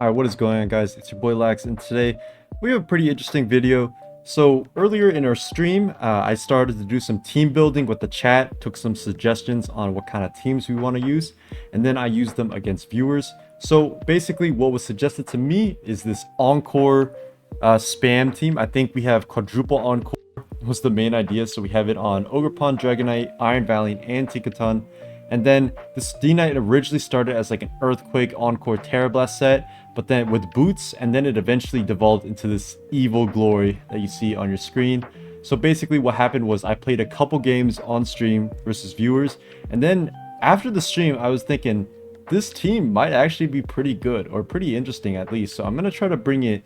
Alright, what is going on, guys? It's your boy Lax, and today we have a pretty interesting video. So earlier in our stream, I started to do some team building with the chat, took some suggestions on what kind of teams we want to use, and then I used them against viewers. So basically what was suggested to me is this encore spam team. I think we have quadruple encore was the main idea. So we have it on Ogerpon, Dragonite, Iron Valiant, and Tinkaton. And then this D-Knight originally started as like an Earthquake Encore Terra Blast set, but then with boots, and then it eventually devolved into this evil glory that you see on your screen. So basically what happened was I played a couple games on stream versus viewers, and then after the stream I was thinking this team might actually be pretty good, or pretty interesting at least. So I'm going to try to bring it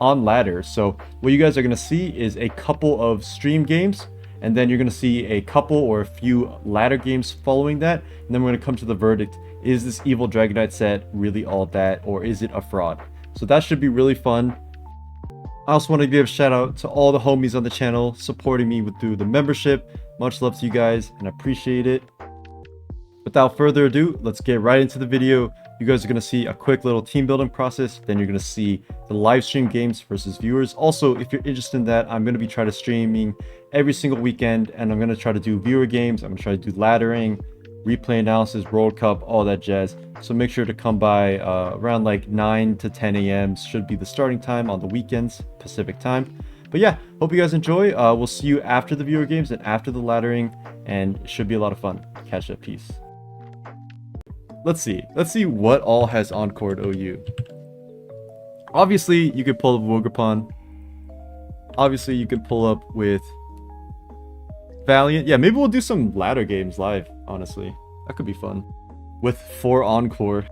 on ladder. So what you guys are going to see is a couple of stream games, and then you're going to see a couple or a few ladder games following that, and then we're going to come to the verdict. Is this evil Dragonite set really all that, or is it a fraud? So that should be really fun. I also want to give a shout out to all the homies on the channel supporting me through the membership. Much love to you guys and I appreciate it. Without further ado, let's get right into the video. You guys are going to see a quick little team building process. Then you're going to see the live stream games versus viewers. Also, if you're interested in that, I'm going to be trying to streaming every single weekend, and I'm going to try to do viewer games. I'm going to try to do laddering, replay analysis, World Cup, all that jazz. So make sure to come by around like 9 to 10 a.m. should be the starting time on the weekends, Pacific time. But yeah, hope you guys enjoy. We'll see you after the viewer games and after the laddering, and it should be a lot of fun. Catch that. Peace. Let's see what all has encored OU. Obviously, you could pull up Wogerpon. Obviously, you could pull up with Valiant. Yeah, maybe we'll do some ladder games live, honestly. That could be fun. With 4 encore.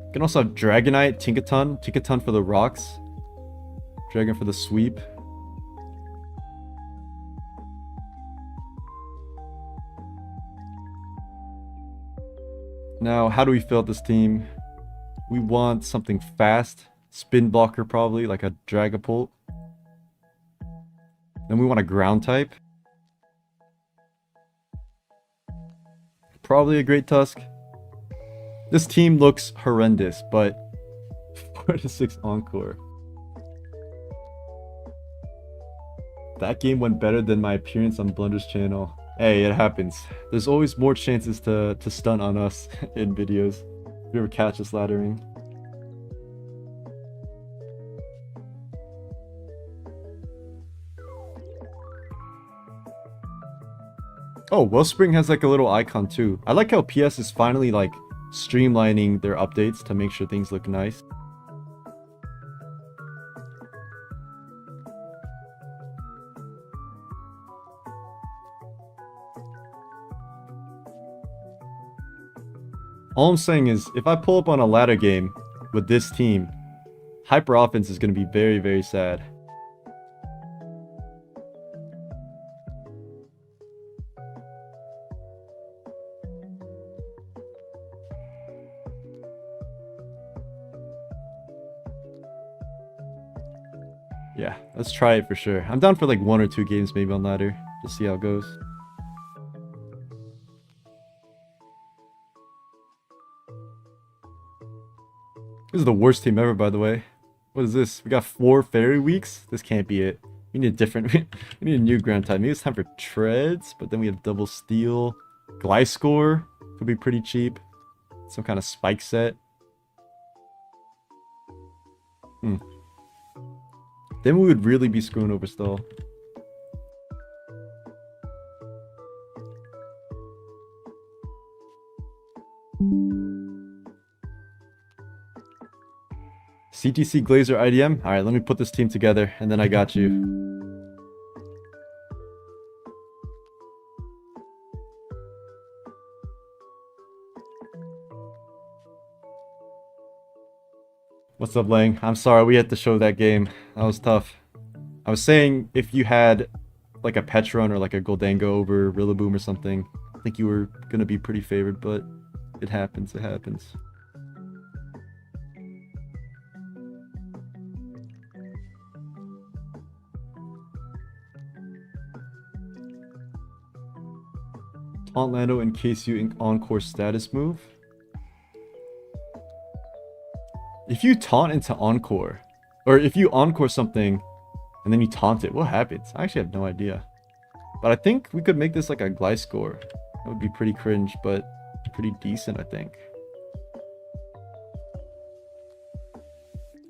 You can also have Dragonite, Tinkaton. Tinkaton for the rocks. Dragon for the sweep. Now, how do we fill out this team? We want something fast. Spin blocker probably, like a Dragapult. Then we want a ground type. Probably a Great Tusk. This team looks horrendous, but 4 to 6 encore. That game went better than my appearance on Blunder's channel. Hey, it happens. There's always more chances to stun on us in videos. If you ever catch us laddering. Oh, Wellspring has like a little icon too. I like how PS is finally like streamlining their updates to make sure things look nice. All I'm saying is, if I pull up on a ladder game with this team, hyper offense is going to be very, very sad. Yeah, let's try it for sure. I'm down for like 1 or 2 games maybe on ladder. Just see how it goes. This is the worst team ever, by the way. What is this? We got 4 fairy weeks? This can't be it. We need a different... we need a new ground type. Maybe it's time for treads, but then we have double steel. Gliscor could be pretty cheap. Some kind of spike set. Then we would really be screwing over still. CTC Glazer IDM. Alright, let me put this team together and then I got you. What's up, Lang? I'm sorry we had to show that game. That was tough. I was saying if you had like a Petron or like a Goldango over Rillaboom or something, I think you were gonna be pretty favored, but it happens, it happens. Taunt Lando in case you encore status move. If you taunt into encore, or if you encore something and then you taunt it, what happens? I actually have no idea. But I think we could make this like a Gliscor. That would be pretty cringe, but pretty decent, I think.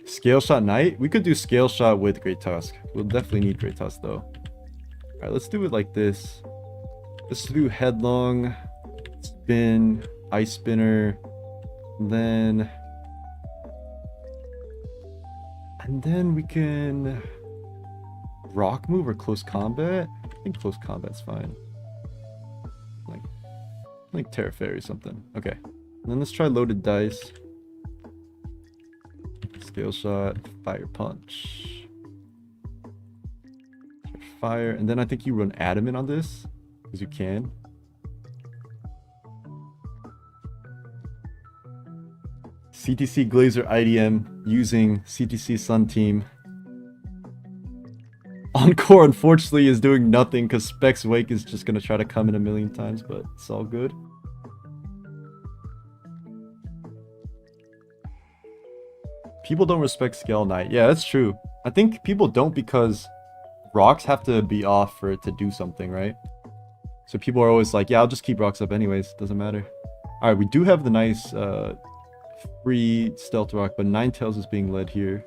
Scale Shot Knight? We could do Scale Shot with Great Tusk. We'll definitely need Great Tusk though. Alright, let's do it like this. Let's do Headlong, Spin, Ice Spinner, and then we can Rock Move or Close Combat. I think Close Combat's fine. Like Terra Fairy or something. Okay. And then let's try Loaded Dice. Scale Shot, Fire Punch. Fire, and then I think you run Adamant on this, because you can. CTC Glazer IDM using CTC Sun Team. Encore, unfortunately, is doing nothing because Specs Wake is just going to try to come in a million times, but it's all good. People don't respect Scale Knight. Yeah, that's true. I think people don't because rocks have to be off for it to do something, right? So people are always like, yeah, I'll just keep rocks up anyways. Doesn't matter. All right, we do have the nice free Stealth Rock, but Ninetales is being led here.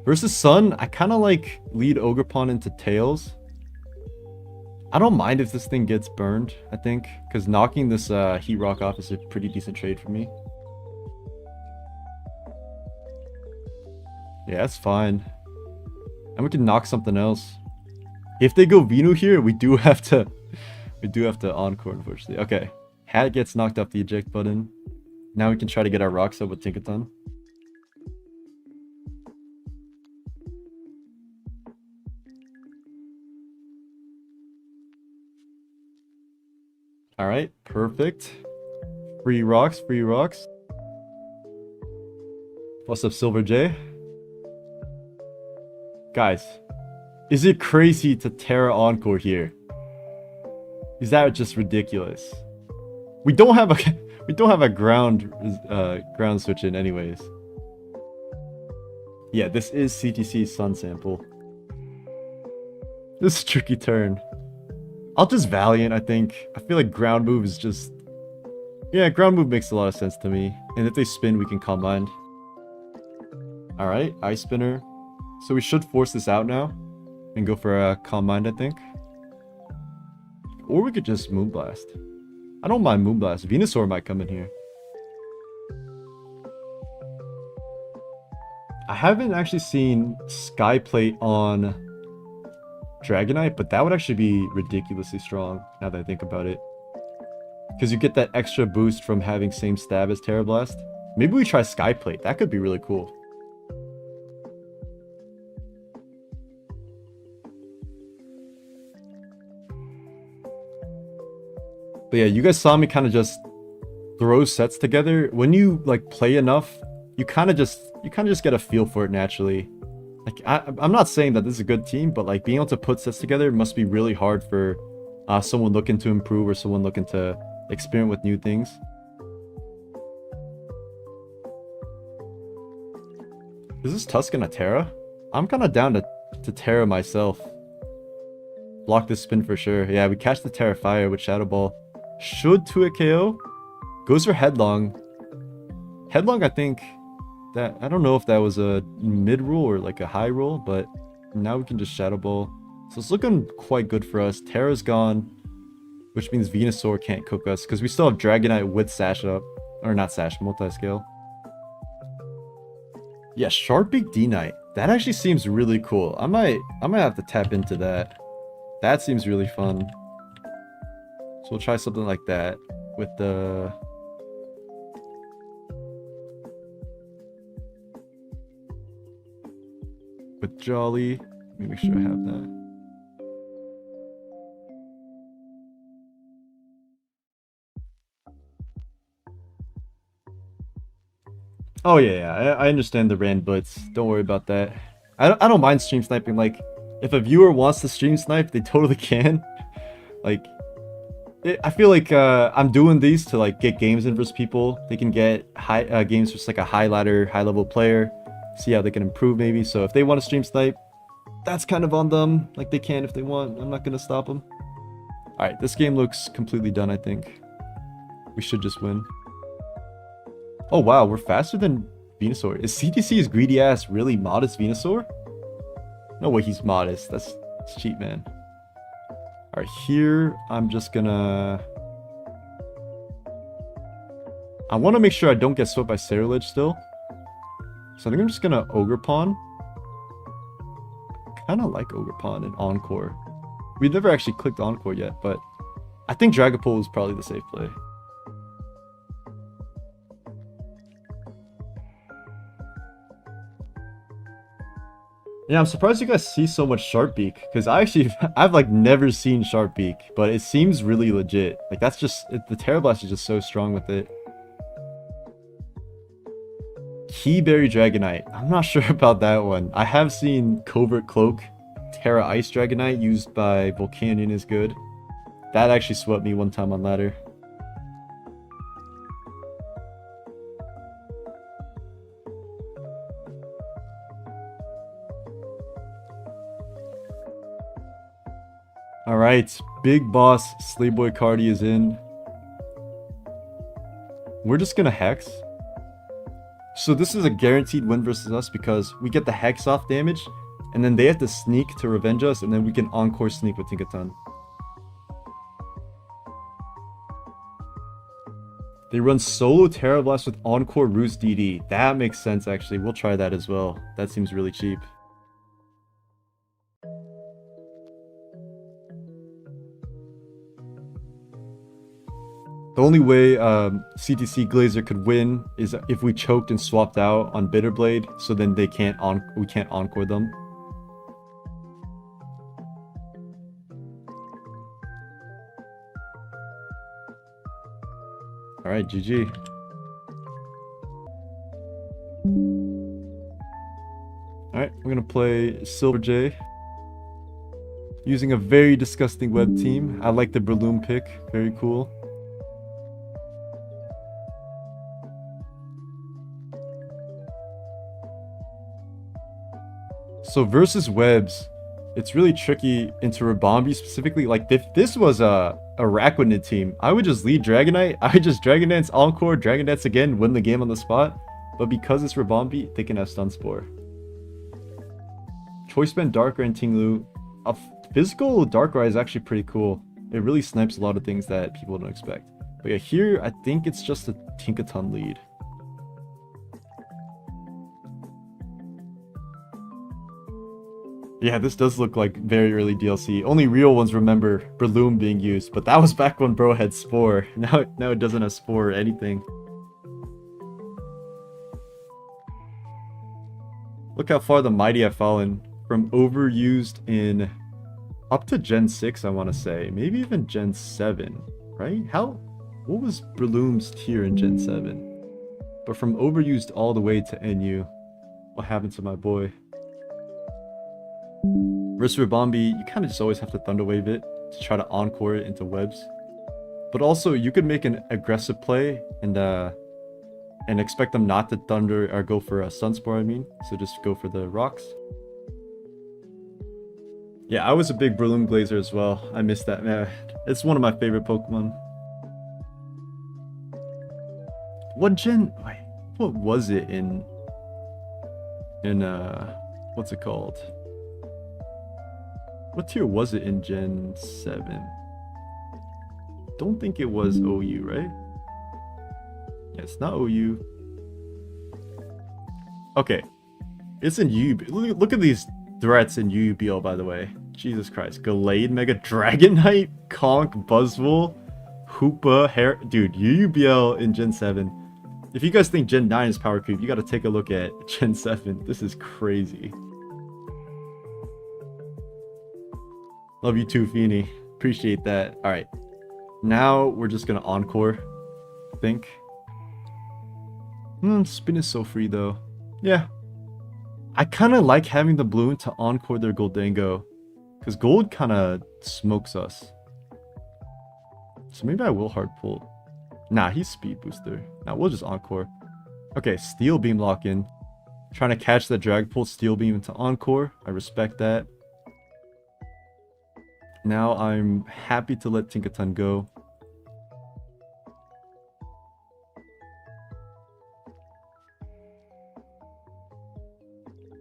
Versus Sun, I kind of like lead Ogerpon into Tails. I don't mind if this thing gets burned, I think, because knocking this Heat Rock off is a pretty decent trade for me. Yeah, that's fine. And we can knock something else. If they go Venu here, we do have to encore, unfortunately. Okay. Hat gets knocked off the eject button. Now we can try to get our rocks up with Tinkaton. Alright, perfect. Free rocks, free rocks. What's up, Silver J? Guys, is it crazy to Terra Encore here? Is that just ridiculous? We don't have a ground switch in anyways. Yeah, this is CTC's Sun sample. This is a tricky turn. I'll just Valiant, I think. I feel like ground move is just... Yeah, ground move makes a lot of sense to me. And if they spin, we can Calm Mind. Alright, Ice Spinner. So we should force this out now. And go for a Calm Mind, I think. Or we could just Moonblast. I don't mind Moonblast. Venusaur might come in here. I haven't actually seen Skyplate on Dragonite, but that would actually be ridiculously strong now that I think about it. Because you get that extra boost from having same stab as Terra Blast. Maybe we try Skyplate. That could be really cool. But yeah, you guys saw me kind of just throw sets together. When you like play enough, you kind of just get a feel for it naturally. Like I'm not saying that this is a good team, but like being able to put sets together must be really hard for someone looking to improve or someone looking to experiment with new things. Is this Tuscan a Terra? I'm kind of down to Terra myself. Block this spin for sure. Yeah, we catch the Terra Fire with Shadow Ball. Should 2-hit KO. Goes for Headlong. Headlong, I think that... I don't know if that was a mid roll or like a high roll, but now we can just Shadow Ball. So it's looking quite good for us. Terra's gone, which means Venusaur can't cook us because we still have Dragonite with Sash up. Or not Sash, Multi-Scale. Yeah, Sharpbeak D-Knight. That actually seems really cool. I might have to tap into that. That seems really fun. So we'll try something like that with the... with Jolly. Let me make sure I have that. Oh yeah, I understand the Rand Blitz. Don't worry about that. I don't mind stream sniping. Like, if a viewer wants to stream snipe, they totally can. Like, I feel like I'm doing these to like get games in versus people. They can get high games just like a high ladder, high level player. See how they can improve maybe. So if they want to stream snipe, that's kind of on them. Like they can if they want. I'm not gonna stop them. All right, this game looks completely done. I think we should just win. Oh wow, we're faster than Venusaur. Is CTC's greedy ass really modest Venusaur? No way he's modest. That's cheap, man. All right, here I'm just gonna. I want to make sure I don't get swept by Cerulege still. So I think I'm just gonna Ogre Pawn. I kind of like Ogre Pawn and Encore. We've never actually clicked Encore yet, but I think Dragapult is probably the safe play. Yeah, I'm surprised you guys see so much Sharpbeak, because I've like never seen Sharpbeak, but it seems really legit. Like that's just, the Terra Blast is just so strong with it. Keyberry Dragonite. I'm not sure about that one. I have seen Covert Cloak, Terra Ice Dragonite used by Volcanion is good. That actually swept me one time on ladder. Alright, big boss Slayboy Cardi is in. We're just gonna Hex. So this is a guaranteed win versus us because we get the Hex off damage, and then they have to sneak to revenge us, and then we can Encore sneak with Tinkaton. They run solo Terra Blast with Encore Roost DD. That makes sense actually. We'll try that as well. That seems really cheap. The only way CTC Glazer could win is if we choked and swapped out on Bitterblade, so then we can't Encore them. Alright, GG. Alright, we're gonna play Silver J. Using a very disgusting web team. I like the Breloom pick, very cool. So versus webs, it's really tricky into Rabombi specifically. Like if this was a Araquanid team, I would just lead Dragonite. I would just Dragon Dance, Encore, Dragon Dance again, win the game on the spot. But because it's Rabombi, they can have Stun Spore. Choice Band Darkrai and Tinglu. A physical Darkrai is actually pretty cool. It really snipes a lot of things that people don't expect. But yeah, here I think it's just a Tinkaton lead. Yeah, this does look like very early DLC. Only real ones remember Breloom being used, but that was back when bro had Spore. Now it doesn't have Spore or anything. Look how far the Mighty have fallen. From overused in up to Gen 6, I want to say. Maybe even Gen 7, right? What was Breloom's tier in Gen 7? But from overused all the way to NU. What happened to my boy? Versus Rabombi, you kind of just always have to Thunder Wave it to try to Encore it into webs. But also, you could make an aggressive play and expect them not to Thunder or go for a Sunspore, I mean. So just go for the rocks. Yeah, I was a big Breloom Glazer as well. I missed that, man. It's one of my favorite Pokemon. What was it in what's it called? What tier was it in Gen 7? Don't think it was OU, right? Yeah, it's not OU. Okay. It's in UUB. Look at these threats in UUBL, by the way. Jesus Christ. Gallade, Mega Dragonite, Conk, Buzzwole, Hoopa, Dude, UUBL in Gen 7. If you guys think Gen 9 is power creep, you gotta take a look at Gen 7. This is crazy. Love you too, Feeny. Appreciate that. Alright. Now we're just gonna Encore, I think. Spin is so free though. Yeah. I kind of like having the Bloom to Encore their Goldango. Because Gold kind of smokes us. So maybe I will hard pull. Nah, he's speed booster. Nah, we'll just encore. Okay, steel beam lock in. Trying to catch the drag pull steel beam into encore. I respect that. Now I'm happy to let Tinkaton go.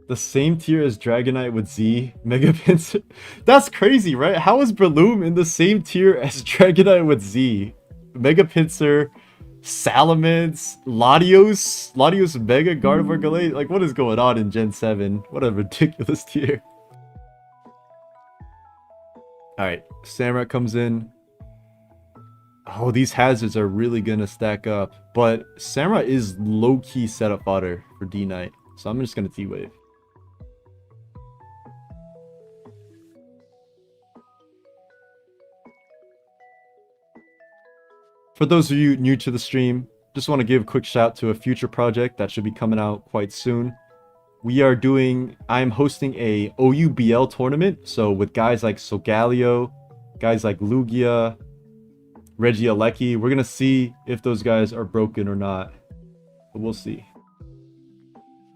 The same tier as Dragonite with Z, Mega Pinsir. That's crazy, right? How is Breloom in the same tier as Dragonite with Z? Mega Pinsir, Salamence, Latios Mega Gardevoir Gallade. Like, what is going on in Gen 7? What a ridiculous tier. Alright, Samurott comes in. Oh, these hazards are really gonna stack up. But Samurott is low-key setup fodder for D-Knight. So I'm just gonna T-Wave. For those of you new to the stream, just want to give a quick shout to a future project that should be coming out quite soon. I'm hosting a OUBL tournament, so with guys like Solgaleo, guys like Lugia, Regieleki. We're gonna see if those guys are broken or not, but we'll see.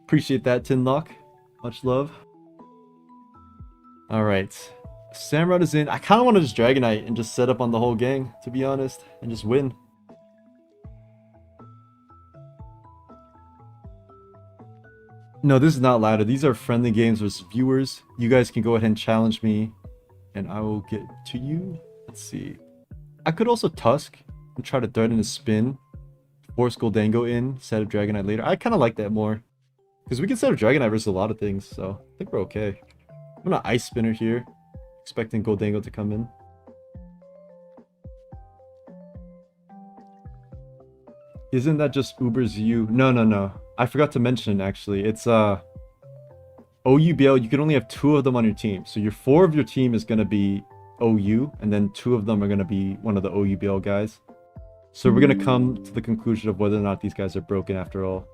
Appreciate that, Tinlock. Much love. Alright. Samurott is in. I kind of want to just Dragonite and just set up on the whole gang, to be honest, and just win. No, this is not ladder. These are friendly games versus viewers. You guys can go ahead and challenge me, and I will get to you. Let's see. I could also Tusk and try to threaten a spin. Force Goldango in, set up Dragonite later. I kind of like that more. Because we can set up Dragonite versus a lot of things, so I think we're okay. I'm gonna Ice Spinner here, expecting Goldango to come in. Isn't that just Uber's U? No. I forgot to mention, actually. It's OUBL, you can only have 2 of them on your team. So 4 of your team is gonna be OU, and then 2 of them are gonna be one of the OUBL guys. So we're gonna come to the conclusion of whether or not these guys are broken after all.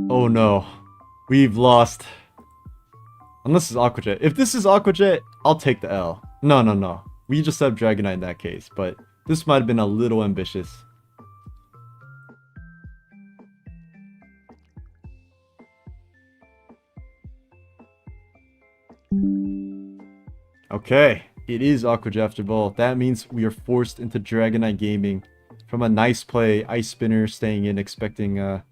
Oh no. We've lost. Unless it's Aqua Jet. If this is Aqua Jet, I'll take the L. No. We just have Dragonite in that case, but this might have been a little ambitious. Okay, it is Aqua Jet after all. That means we are forced into Dragonite gaming from a nice play, Ice Spinner staying in, expecting the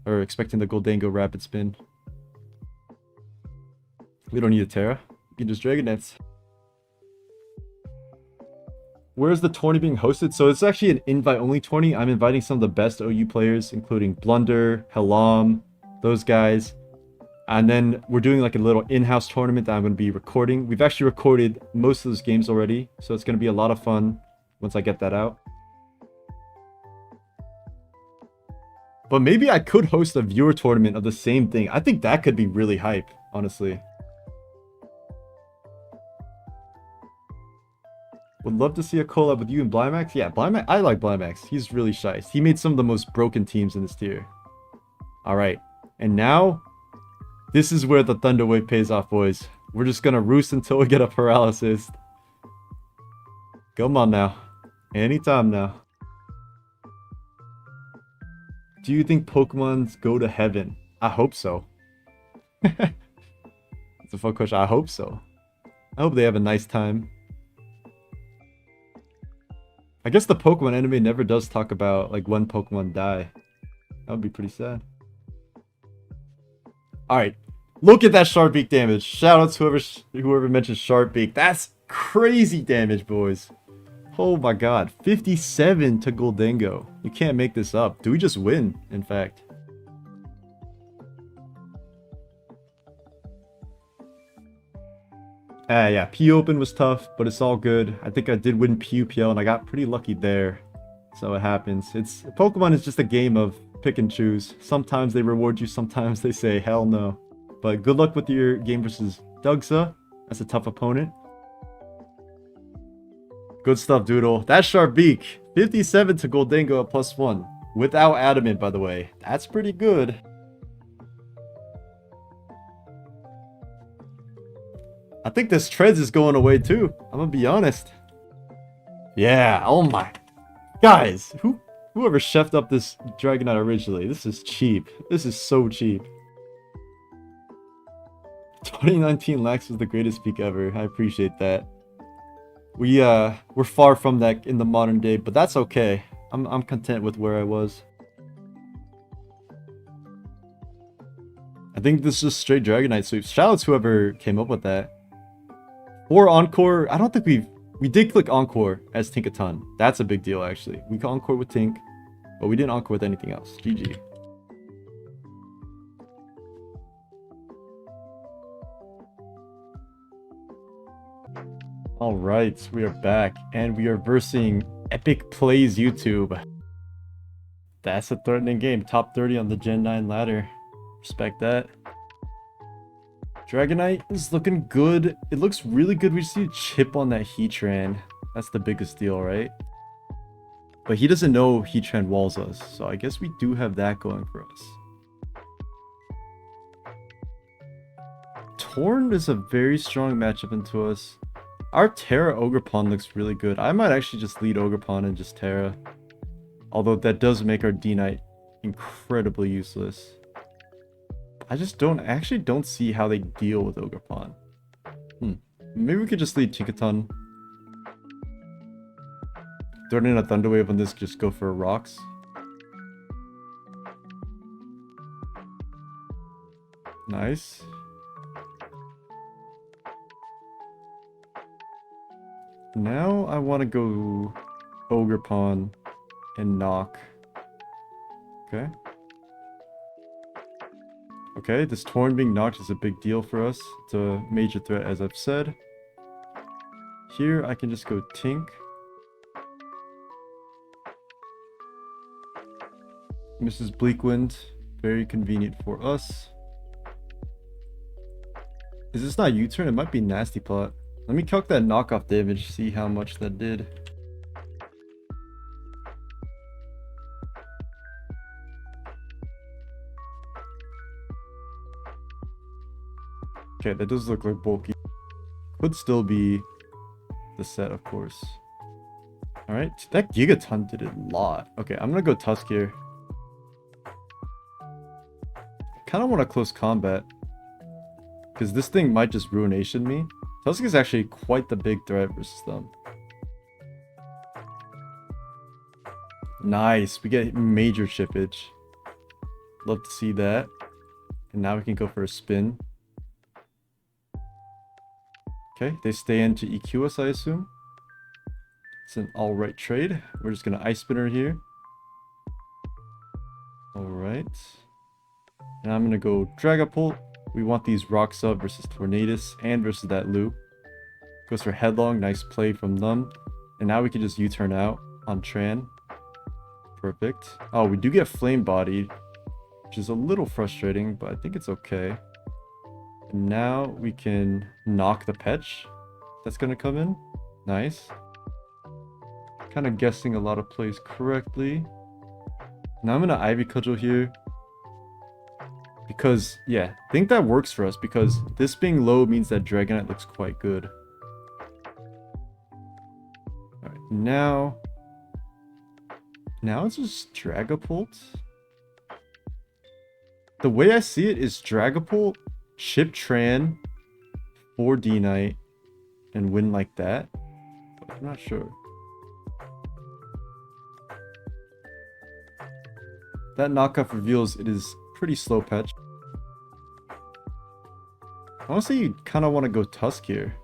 Goldango Rapid Spin. We don't need a Terra. We can just Dragonites. Where's the tourney being hosted? So it's actually an invite-only tourney. I'm inviting some of the best OU players, including Blunder, Helam, those guys. And then we're doing like a little in-house tournament that I'm going to be recording. We've actually recorded most of those games already, so it's going to be a lot of fun once I get that out. But maybe I could host a viewer tournament of the same thing. I think that could be really hype, honestly. Would love to see a collab with you and Blymax. Yeah, Blymax. I like Blymax. He's really shy. He made some of the most broken teams in this tier. Alright. And now, this is where the Thunder Wave pays off, boys. We're just gonna roost until we get a paralysis. Come on now. Anytime now. Do you think Pokemons go to heaven? I hope so. That's a fun question. I hope so. I hope they have a nice time. I guess the Pokemon anime never does talk about like when Pokemon die. That would be pretty sad. Alright. Look at that Sharpbeak damage. Shout out to whoever mentioned Sharpbeak. That's crazy damage, boys. Oh my god. 57 to Goldango. You can't make this up. Do we just win, in fact? Yeah, P-Open was tough, but it's all good. I think I did win PUPL, and I got pretty lucky there. So it happens. Pokemon is just a game of pick and choose. Sometimes they reward you, sometimes they say, hell no. But good luck with your game versus Dugsa. That's a tough opponent. Good stuff, Doodle. That Sharpbeak. 57 to Goldango at +1. Without adamant, by the way. That's pretty good. I think this treads is going away too. I'm gonna be honest. Yeah, oh my. Guys, whoever chefed up this Dragonite originally, this is cheap. This is so cheap. 2019 Lax was the greatest peak ever. I appreciate that. We're far from that in the modern day, but that's okay. I'm content with where I was. I think this is just straight Dragonite sweep. Shout out to whoever came up with that. Or Encore, I don't think we did click Encore as Tinkaton. That's a big deal, actually. We Encore with Tink, but we didn't Encore with anything else. GG. Alright, we are back, and we are versing Epic Plays YouTube. That's a threatening game. Top 30 on the Gen 9 ladder. Respect that. Dragonite is looking good. It looks really good. We just need a chip on that Heatran. That's the biggest deal, right? But he doesn't know Heatran walls us, so I guess we do have that going for us. Torn is a very strong matchup into us. Our Terra Ogerpon looks really good. I might actually just lead Ogerpon and just Terra. Although that does make our D-Knight incredibly useless. I just actually don't see how they deal with Ogerpon. Maybe we could just lead Tinkaton. Throwing in a Thunder Wave on this, just go for rocks. Nice. Now I want to go Ogerpon and knock. Okay. Okay, this Torn being knocked is a big deal for us. It's a major threat, as I've said. Here, I can just go Tink. Mrs. Bleakwind, very convenient for us. Is this not U-turn? It might be Nasty Plot. Let me calc that knockoff damage, see how much that did. Okay, that does look like bulky. Could still be the set, of course. Alright, that Gigaton did a lot. Okay, I'm gonna go Tusk here. Kinda want a close combat. Because this thing might just Ruination me. Tusk is actually quite the big threat versus them. Nice, we get major chippage. Love to see that. And now we can go for a spin. Okay, they stay in to EQ us, I assume. It's an alright trade. We're just gonna Ice Spinner here. Alright. Now I'm gonna go Dragapult. We want these rocks up versus Tornadus and versus that Lou. Goes for Headlong, nice play from them. And now we can just U-turn out on Tran. Perfect. Oh, we do get Flame Body, which is a little frustrating, but I think it's okay. And now we can knock the Petch that's gonna come in. Nice. Kind of guessing a lot of plays correctly. Now I'm gonna Ivy Cudgel here. Because, yeah, I think that works for us because this being low means that Dragonite looks quite good. Alright, now it's just Dragapult. The way I see it is Dragapult, chip Tran, 4 D-Knight, and win like that. But I'm not sure. That knockoff reveals it is pretty slow Petch. Honestly, you kind of want to go Tusk here.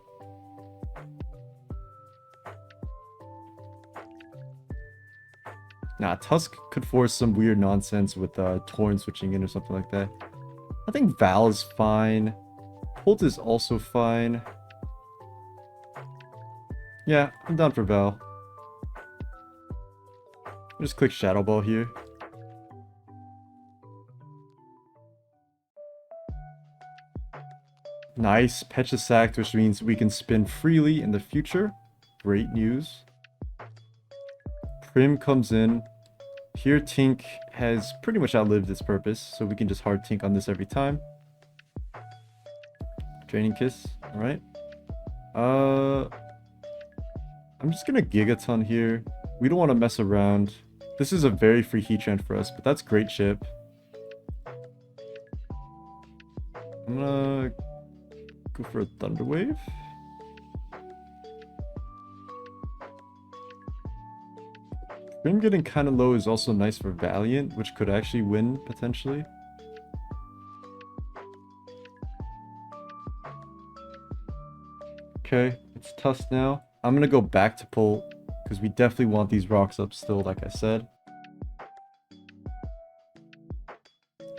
Nah, Tusk could force some weird nonsense with Torn switching in or something like that. I think Val is fine. Holt is also fine. Yeah, I'm down for Val. I'll just click Shadow Ball here. Nice, Petch is sacked, which means we can spin freely in the future. Great news. Prim comes in. Here, Tink has pretty much outlived its purpose, so we can just hard Tink on this every time. Draining Kiss, alright. I'm just gonna Gigaton here. We don't want to mess around. This is a very free Heatran for us, but that's great chip. I'm gonna go for a Thunder Wave. Grim getting kind of low is also nice for Valiant, which could actually win potentially. Okay, it's Tusk now. I'm gonna go back to pull because we definitely want these rocks up still, like I said.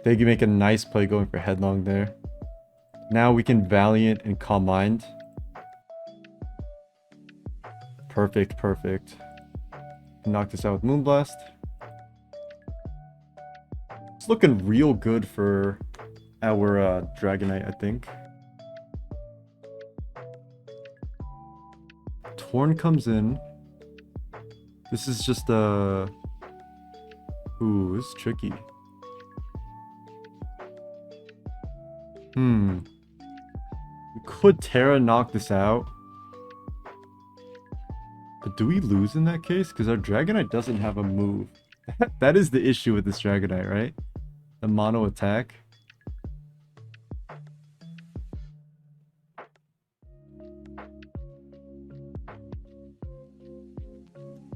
They can make a nice play going for Headlong there. Now we can Valiant and Calm Mind. Perfect, perfect. Knock this out with Moonblast. It's looking real good for our Dragonite, I think. Torn comes in. This is just a... Ooh, this is tricky. We could Terra knock this out. But do we lose in that case? Because our Dragonite doesn't have a move. That is the issue with this Dragonite, right? The mono attack.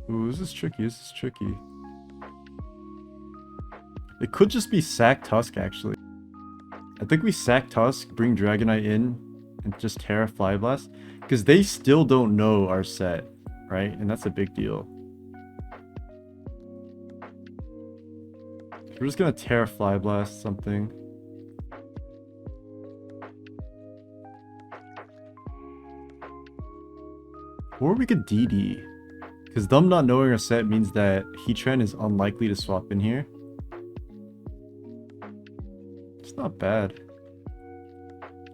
Ooh, this is tricky. This is tricky. It could just be Sack Tusk, actually. I think we Sack Tusk, bring Dragonite in, and just Terra Fly Blast. Because they still don't know our set, right? And that's a big deal. We're just gonna Terra Fly Blast something. Or we could DD. Because them not knowing our set means that Heatran is unlikely to swap in here. It's not bad.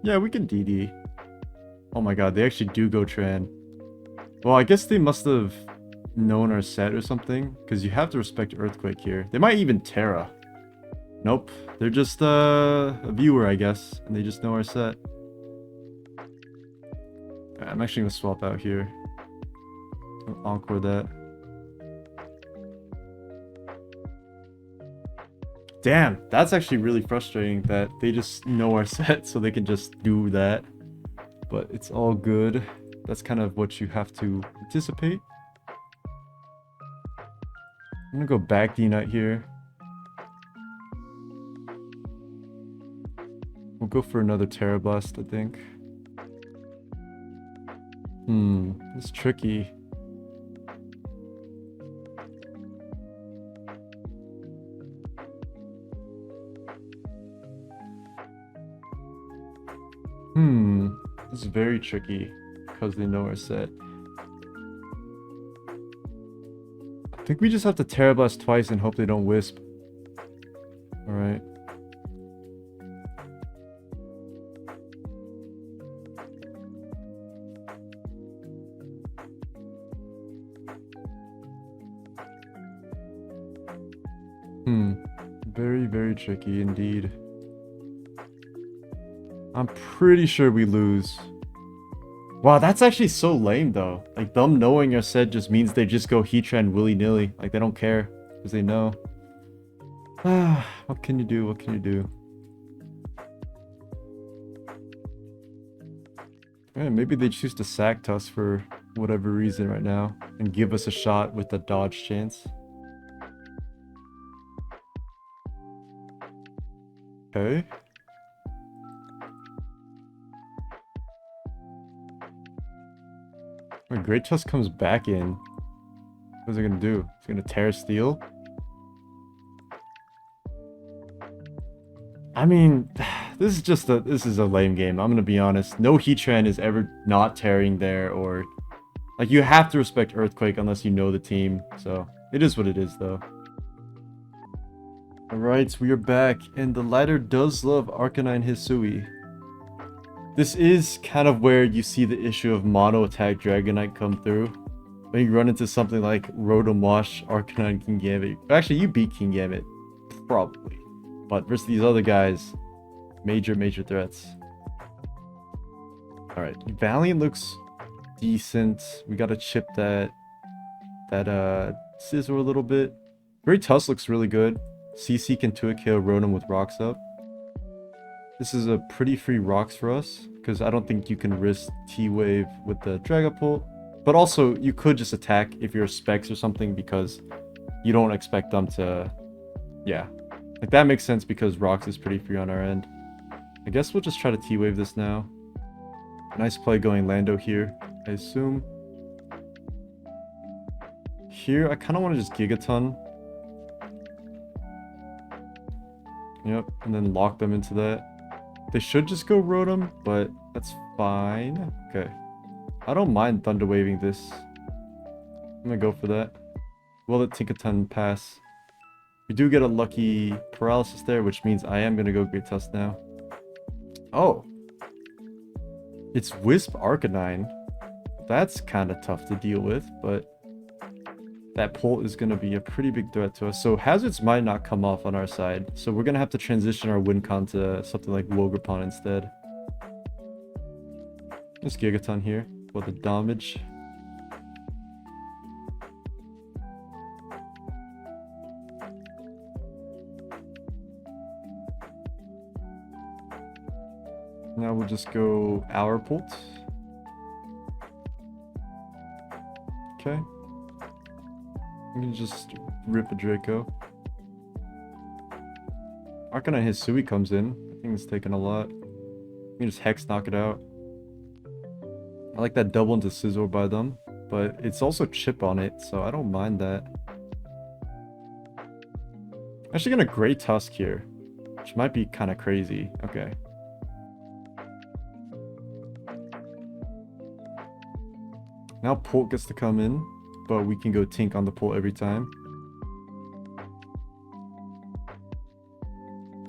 Yeah, we can DD. Oh my god, they actually do go Tran. Well, I guess they must have known our set or something. Because you have to respect Earthquake here. They might even Terra. Nope. They're just a viewer, I guess. And they just know our set. Alright, I'm actually going to swap out here. Encore that. Damn, that's actually really frustrating that they just know our set so they can just do that. But it's all good. That's kind of what you have to anticipate. I'm gonna go back D-Nut here. We'll go for another Terra Blast, I think. It's tricky. This is very tricky because they know our set. I think we just have to Terra Blast twice and hope they don't Wisp. Alright. Very, very tricky indeed. I'm pretty sure we lose. Wow, that's actually so lame though. Like, them knowing your set just means they just go Heatran willy-nilly. Like, they don't care. Because they know. What can you do? What can you do? Yeah, maybe they choose to Sack Tusk for whatever reason right now. And give us a shot with the dodge chance. Okay. When Great Tusk comes back in, what is it gonna do? It's gonna Terra Steel? I mean, this is a lame game. I'm gonna be honest. No Heatran is ever not tearing there, or like, you have to respect Earthquake unless you know the team. So it is what it is, though. Alright, we are back, and the ladder does love Arcanine Hisui. This is kind of where you see the issue of mono attack Dragonite come through. when you run into something like Rotom Wash, Arcanine, King Gambit. Actually, you beat King Gambit, probably. But versus these other guys, major threats. All right, Valiant looks decent. We gotta chip that Scizor a little bit. Great Tusk looks really good. CC can 2-hit KO Rotom with Rocks up. This is a pretty free Rocks for us, because I don't think you can risk T-Wave with the Dragapult. But also, you could just attack if you're Specs or something, because you don't expect them to... Yeah. Like, that makes sense because Rocks is pretty free on our end. I guess we'll just try to T-Wave this now. Nice play going Lando here, I assume. Here, I kind of want to just Gigaton. Yep, and then lock them into that. They should just go Rotom, but that's fine. Okay. I don't mind Thunder Waving this. I'm gonna go for that. We'll let Tinkaton pass. We do get a lucky paralysis there, which means I am gonna go Great Tusk now. Oh. It's Wisp Arcanine. That's kind of tough to deal with, but that Pult is going to be a pretty big threat to us. So Hazards might not come off on our side. So we're going to have to transition our win con to something like Wogerpon instead. Just Gigaton here for the damage. Now we'll just go Hour Pult. Okay. I'm gonna just rip a Draco. Arcanine Hisui comes in. I think it's taking a lot. You can just Hex knock it out. I like that double into Scizor by them, but it's also chip on it, so I don't mind that. I'm actually gonna Great Tusk here, which might be kind of crazy. Okay. Now Pult gets to come in, but we can go Tink on the Pult every time.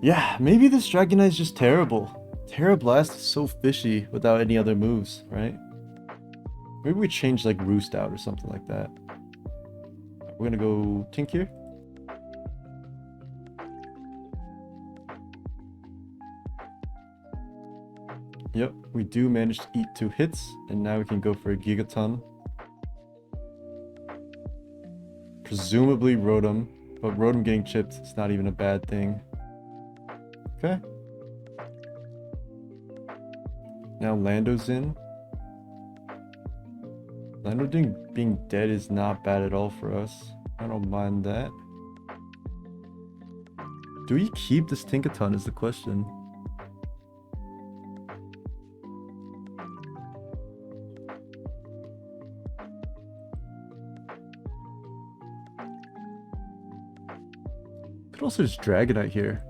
Yeah, maybe this Dragonite is just terrible. Terra Blast is so fishy without any other moves, right? Maybe we change like Roost out or something like that. We're gonna go Tink here. Yep, we do manage to eat 2 hits, and now we can go for a Gigaton. Presumably Rotom, but Rotom getting chipped is not even a bad thing. Okay. Now Lando's in. Lando being dead is not bad at all for us. I don't mind that. Do we keep this Tinkaton is the question. Could also just Dragonite here.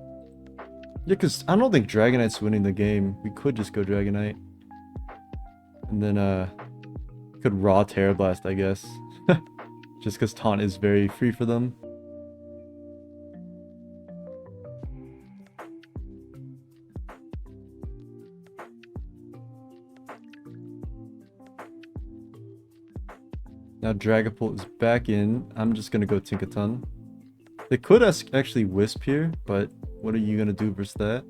Yeah, because I don't think Dragonite's winning the game. We could just go Dragonite. And then, could Raw Terra Blast, I guess. Just because Taunt is very free for them. Now Dragapult is back in. I'm just going to go Tinkaton. They could actually Wisp here, but what are you going to do versus that?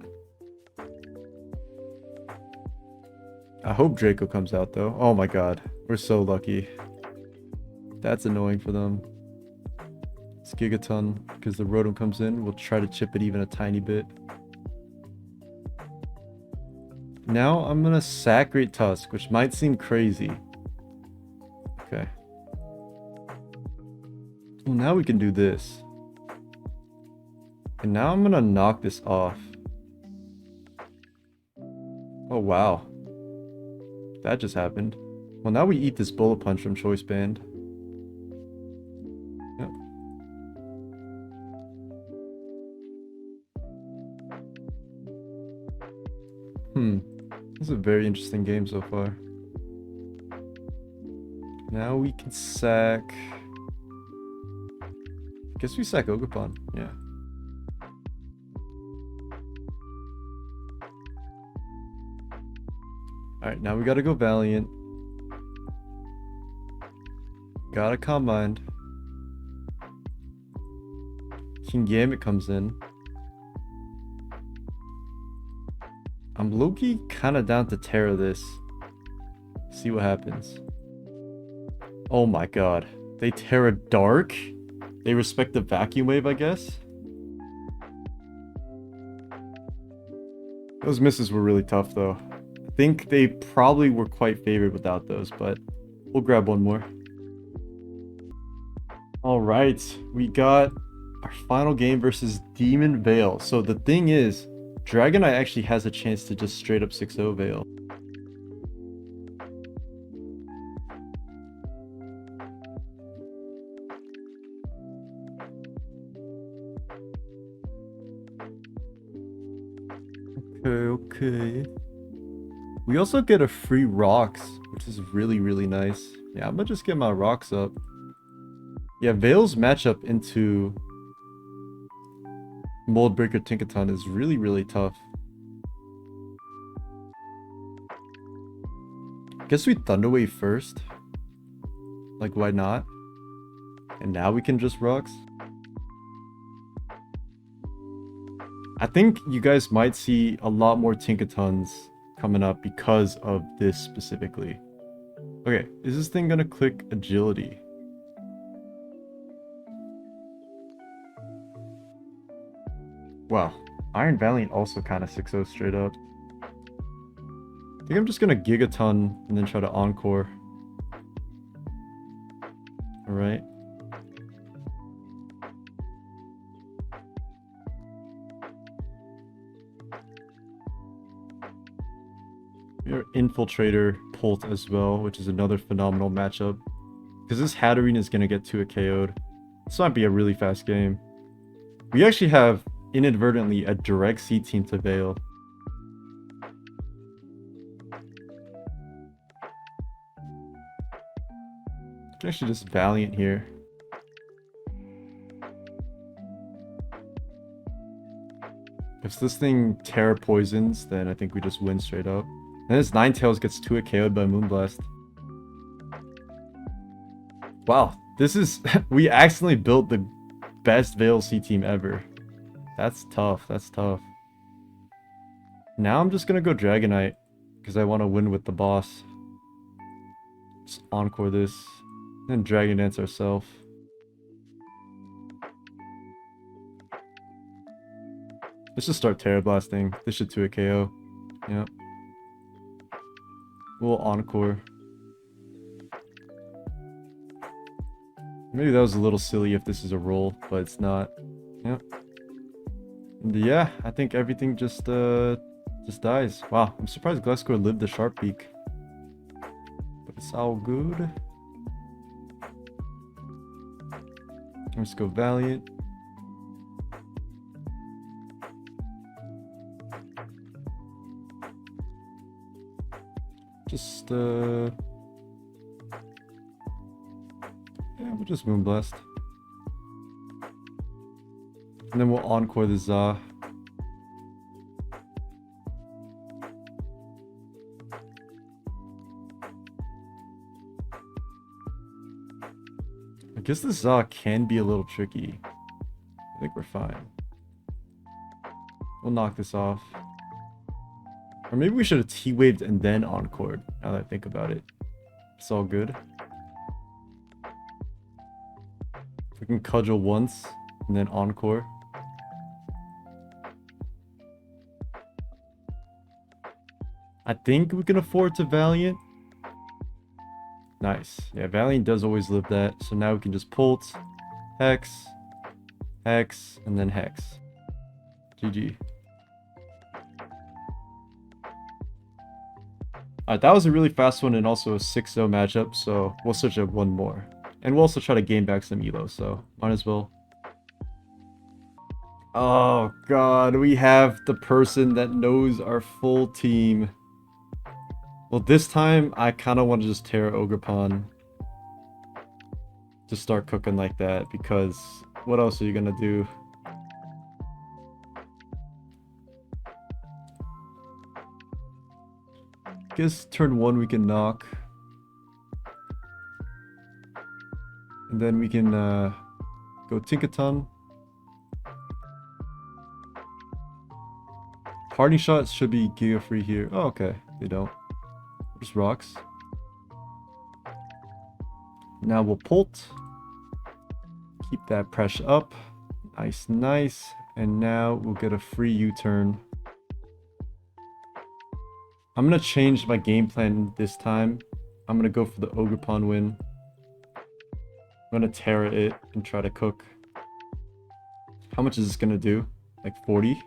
I hope Draco comes out though. Oh my god. We're so lucky. That's annoying for them. It's Gigaton because the Rotom comes in. We'll try to chip it even a tiny bit. Now I'm going to sack Great Tusk, which might seem crazy. Okay. Well, now we can do this. And now I'm gonna knock this off. Oh wow. That just happened. Well, now we eat this Bullet Punch from Choice Band. Yep. This is a very interesting game so far. Now we can sack... I guess we sack Ogerpon, yeah. Alright, now we gotta go Valiant. Got a calm mind. King Gambit comes in. I'm low-key kind of down to Terra this. See what happens. Oh my god. They Terra Dark? They respect the Vacuum Wave, I guess? Those misses were really tough, though. I think they probably were quite favored without those, but we'll grab one more. Alright, we got our final game versus Demon Veil. So the thing is, Dragonite actually has a chance to just straight up 6-0 Veil. Okay. We also get a free rocks, which is really, really nice. Yeah, I'm gonna just get my rocks up. Yeah, Veil's matchup into Moldbreaker Tinkaton is really, really tough. Guess we Thunder Wave first. Like, why not? And now we can just rocks. I think you guys might see a lot more Tinkatons coming up because of this specifically. Okay, is this thing gonna click agility? Wow, Iron Valiant also kind of 6-0 straight up. I think I'm just gonna Gigaton and then try to Encore. Alright. Your Infiltrator Pult as well, which is another phenomenal matchup. Because this Hatterene is going to get to a KO'd. This might be a really fast game. We actually have, inadvertently, a direct C team to Veil. I can actually just Valiant here. If this thing Terra poisons, then I think we just win straight up. And this Ninetales gets to a KO'd by Moonblast. Wow, this is... we accidentally built the best Veil C team ever. That's tough, that's tough. Now I'm just gonna go Dragonite, because I want to win with the boss. Just Encore this, and Dragon Dance ourselves. Let's just start Terra Blasting. This should 2 a KO. Yep. We'll Encore. Maybe that was a little silly if this is a roll, but it's not. Yep. And yeah, I think everything just dies. Wow, I'm surprised Gliscor lived the Sharp Peak. But it's all good. Let's go Valiant. Just yeah, we'll just Moonblast. And then we'll Encore the Za. I guess the Za can be a little tricky. I think we're fine. We'll knock this off. Or maybe we should have T-Waved and then Encored, now that I think about it. It's all good. We can Cudgel once, and then Encore. I think we can afford to Valiant. Nice. Yeah, Valiant does always live that. So now we can just Pult, Hex, Hex, and then Hex. GG. Alright, that was a really fast one and also a 6-0 matchup, so we'll switch up one more. And we'll also try to gain back some elo, so might as well. Oh god, we have the person that knows our full team. Well, this time, I kind of want to just Terra Ogerpon. Just start cooking like that, because what else are you gonna do? Guess turn 1 we can knock. And then we can go Tinkaton. Parting shots should be Giga free here. Oh, okay. They don't. Just rocks. Now we'll Pult. Keep that pressure up. Nice, nice. And now we'll get a free U-turn. I'm going to change my game plan this time. I'm going to go for the Ogerpon win. I'm going to Terra it and try to cook. How much is this going to do? Like 40?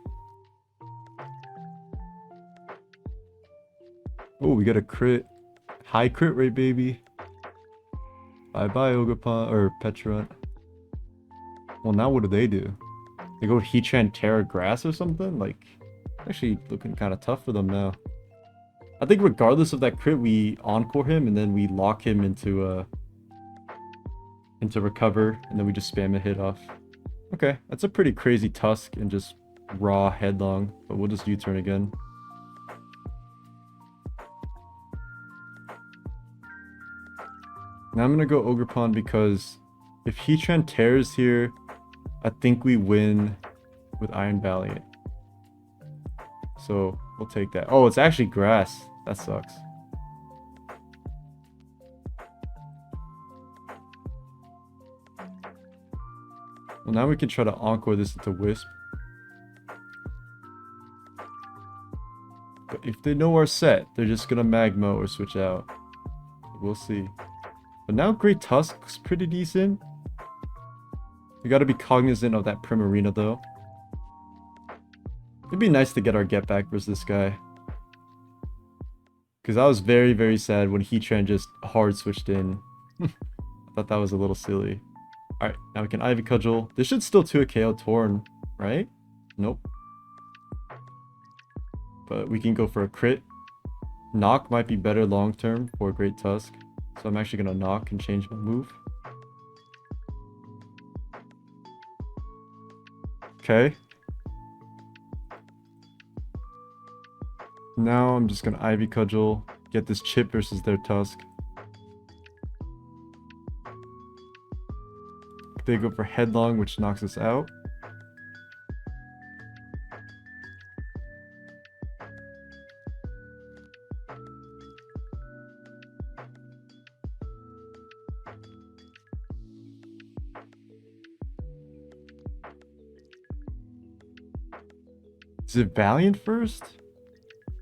Oh, we got a crit. High crit rate, baby. Bye-bye, Ogerpon, or Petrunt. Well, now what do? They go Heatran Terra Grass or something? Like, actually looking kind of tough for them now. I think regardless of that crit, we encore him and then we lock him into recover, and then we just spam a hit off. Okay, that's a pretty crazy Tusk and just raw headlong, but we'll just U-turn again. Now I'm gonna go Ogerpon because if Heatran tears here, I think we win with Iron Valiant. So we'll take that. Oh, it's actually grass. That sucks. Well, now we can try to encore this into Wisp. But if they know our set, they're just gonna Magmo or switch out. We'll see. But now Great Tusk's pretty decent. We gotta be cognizant of that Primarina though. It'd be nice to get our get back versus this guy. Because I was very, very sad when Heatran just hard switched in. I thought that was a little silly. Alright, now we can Ivy Cudgel. This should still 2 a KO Torn, right? Nope. But we can go for a crit. Knock might be better long term for a Great Tusk. So I'm actually going to knock and change my move. Okay. Now I'm just going to Ivy Cudgel, get this chip versus their Tusk. They go for Headlong, which knocks us out. Is it Valiant first?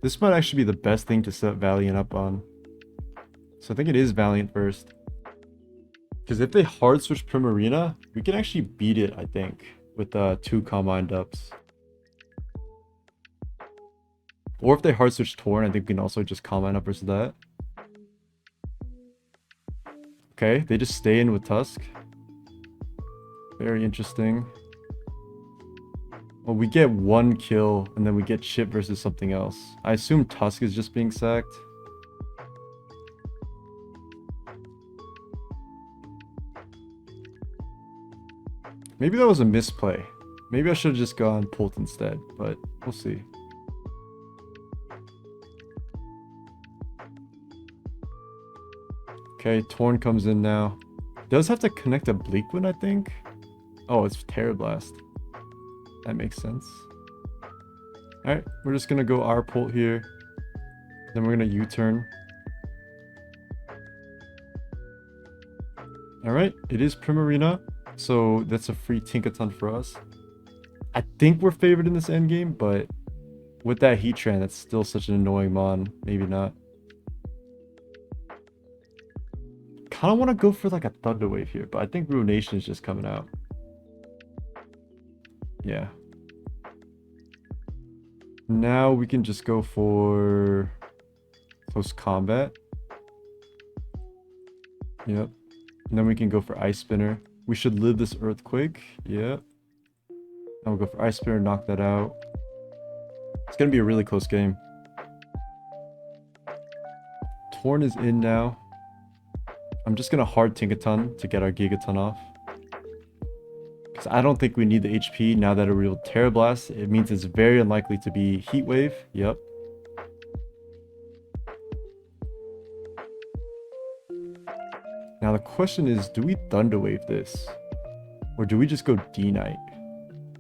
This might actually be the best thing to set Valiant up on. So I think it is Valiant first. Because if they hard switch Primarina, we can actually beat it, I think, with 2 combined ups. Or if they hard switch Torn, I think we can also just combine up versus that. Okay, they just stay in with Tusk. Very interesting. Well, we get 1 kill, and then we get chip versus something else. I assume Tusk is just being sacked. Maybe that was a misplay. Maybe I should have just gone Pult instead, but we'll see. Okay, Torn comes in now. Does have to connect a Bleak Wind, I think. Oh, it's Terra Blast. That makes sense. Alright, we're just gonna go our Pult here. Then we're gonna U-turn. Alright, it is Primarina. So that's a free Tinkaton for us. I think we're favored in this endgame, but with that Heatran, that's still such an annoying mon. Maybe not. Kind of want to go for like a Thunder Wave here, but I think Ruination is just coming out. Yeah. Now we can just go for Close Combat. Yep. And then we can go for Ice Spinner. We should live this Earthquake. Yep. Now we'll go for Ice Spinner, knock that out. It's going to be a really close game. Torn is in now. I'm just going to hard Tinkaton to get our Gigaton off. Because I don't think we need the HP now that a real Terra Blast. It means it's very unlikely to be Heat Wave. Yep. Now the question is, do we Thunder Wave this? Or do we just go D-Knight?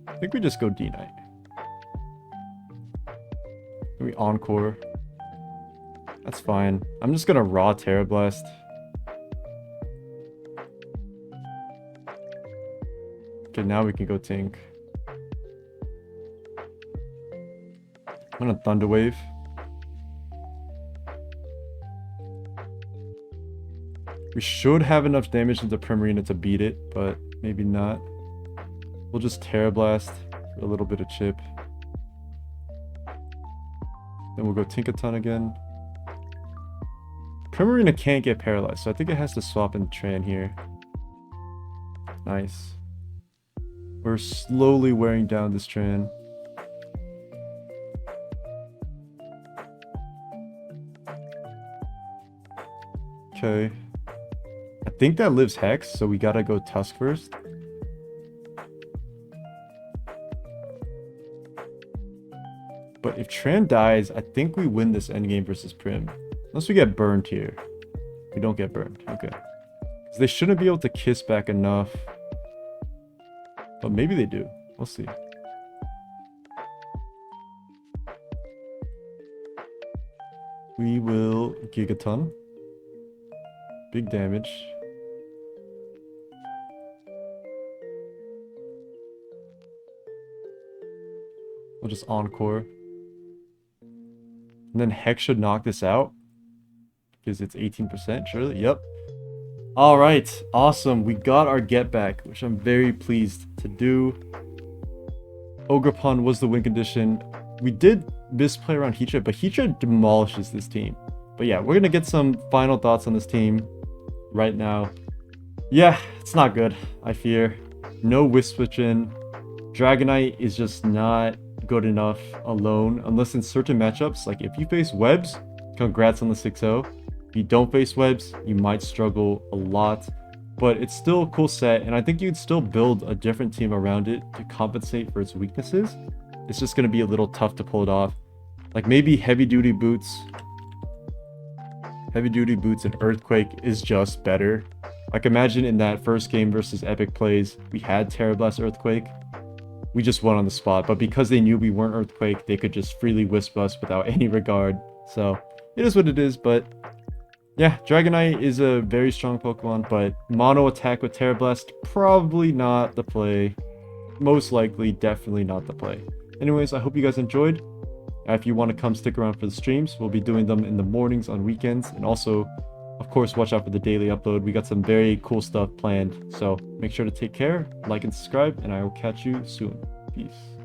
I think we just go D-Knight. We Encore. That's fine. I'm just gonna raw Terra Blast. Okay, now we can go Tink. I'm gonna Thunder Wave. We should have enough damage into Primarina to beat it, but maybe not. We'll just Terra Blast for a little bit of chip. Then we'll go Tinkaton again. Primarina can't get paralyzed, so I think it has to swap in Tran here. Nice. We're slowly wearing down this Tran. Okay. I think that lives Hex, so we gotta go Tusk first. But if Tran dies, I think we win this endgame versus Prim. Unless we get burned here. We don't get burned. Okay. Because they shouldn't be able to kiss back enough. But maybe they do. We'll see. We will Gigaton. Big damage. We'll just Encore. And then Hex should knock this out. Because it's 18%, surely? Yep. Alright, awesome. We got our get back, which I'm very pleased to do. Ogerpon was the win condition. We did misplay around Heatran, but Heatran demolishes this team. But yeah, we're going to get some final thoughts on this team right now. Yeah, it's not good, I fear. No Wisp Switch in. Dragonite is just not good enough alone, unless in certain matchups, like if you face Webs, congrats on the 6-0. If you don't face Webs, you might struggle a lot, but it's still a cool set, and I think you'd still build a different team around it to compensate for its weaknesses. It's just going to be a little tough to pull it off. Like maybe Heavy Duty Boots and Earthquake is just better. Like imagine in that first game versus Epic Plays, we had Terra Blast Earthquake. We just won on the spot, but because they knew we weren't Earthquake, they could just freely Wisp us without any regard. So it is what it is, but yeah, Dragonite is a very strong Pokemon, but mono attack with Terra Blast, probably not the play. Most likely, definitely not the play. Anyways, I hope you guys enjoyed. If you want to come stick around for the streams, we'll be doing them in the mornings on weekends. And also, of course, watch out for the daily upload. We got some very cool stuff planned. So make sure to take care, like and subscribe, and I will catch you soon. Peace.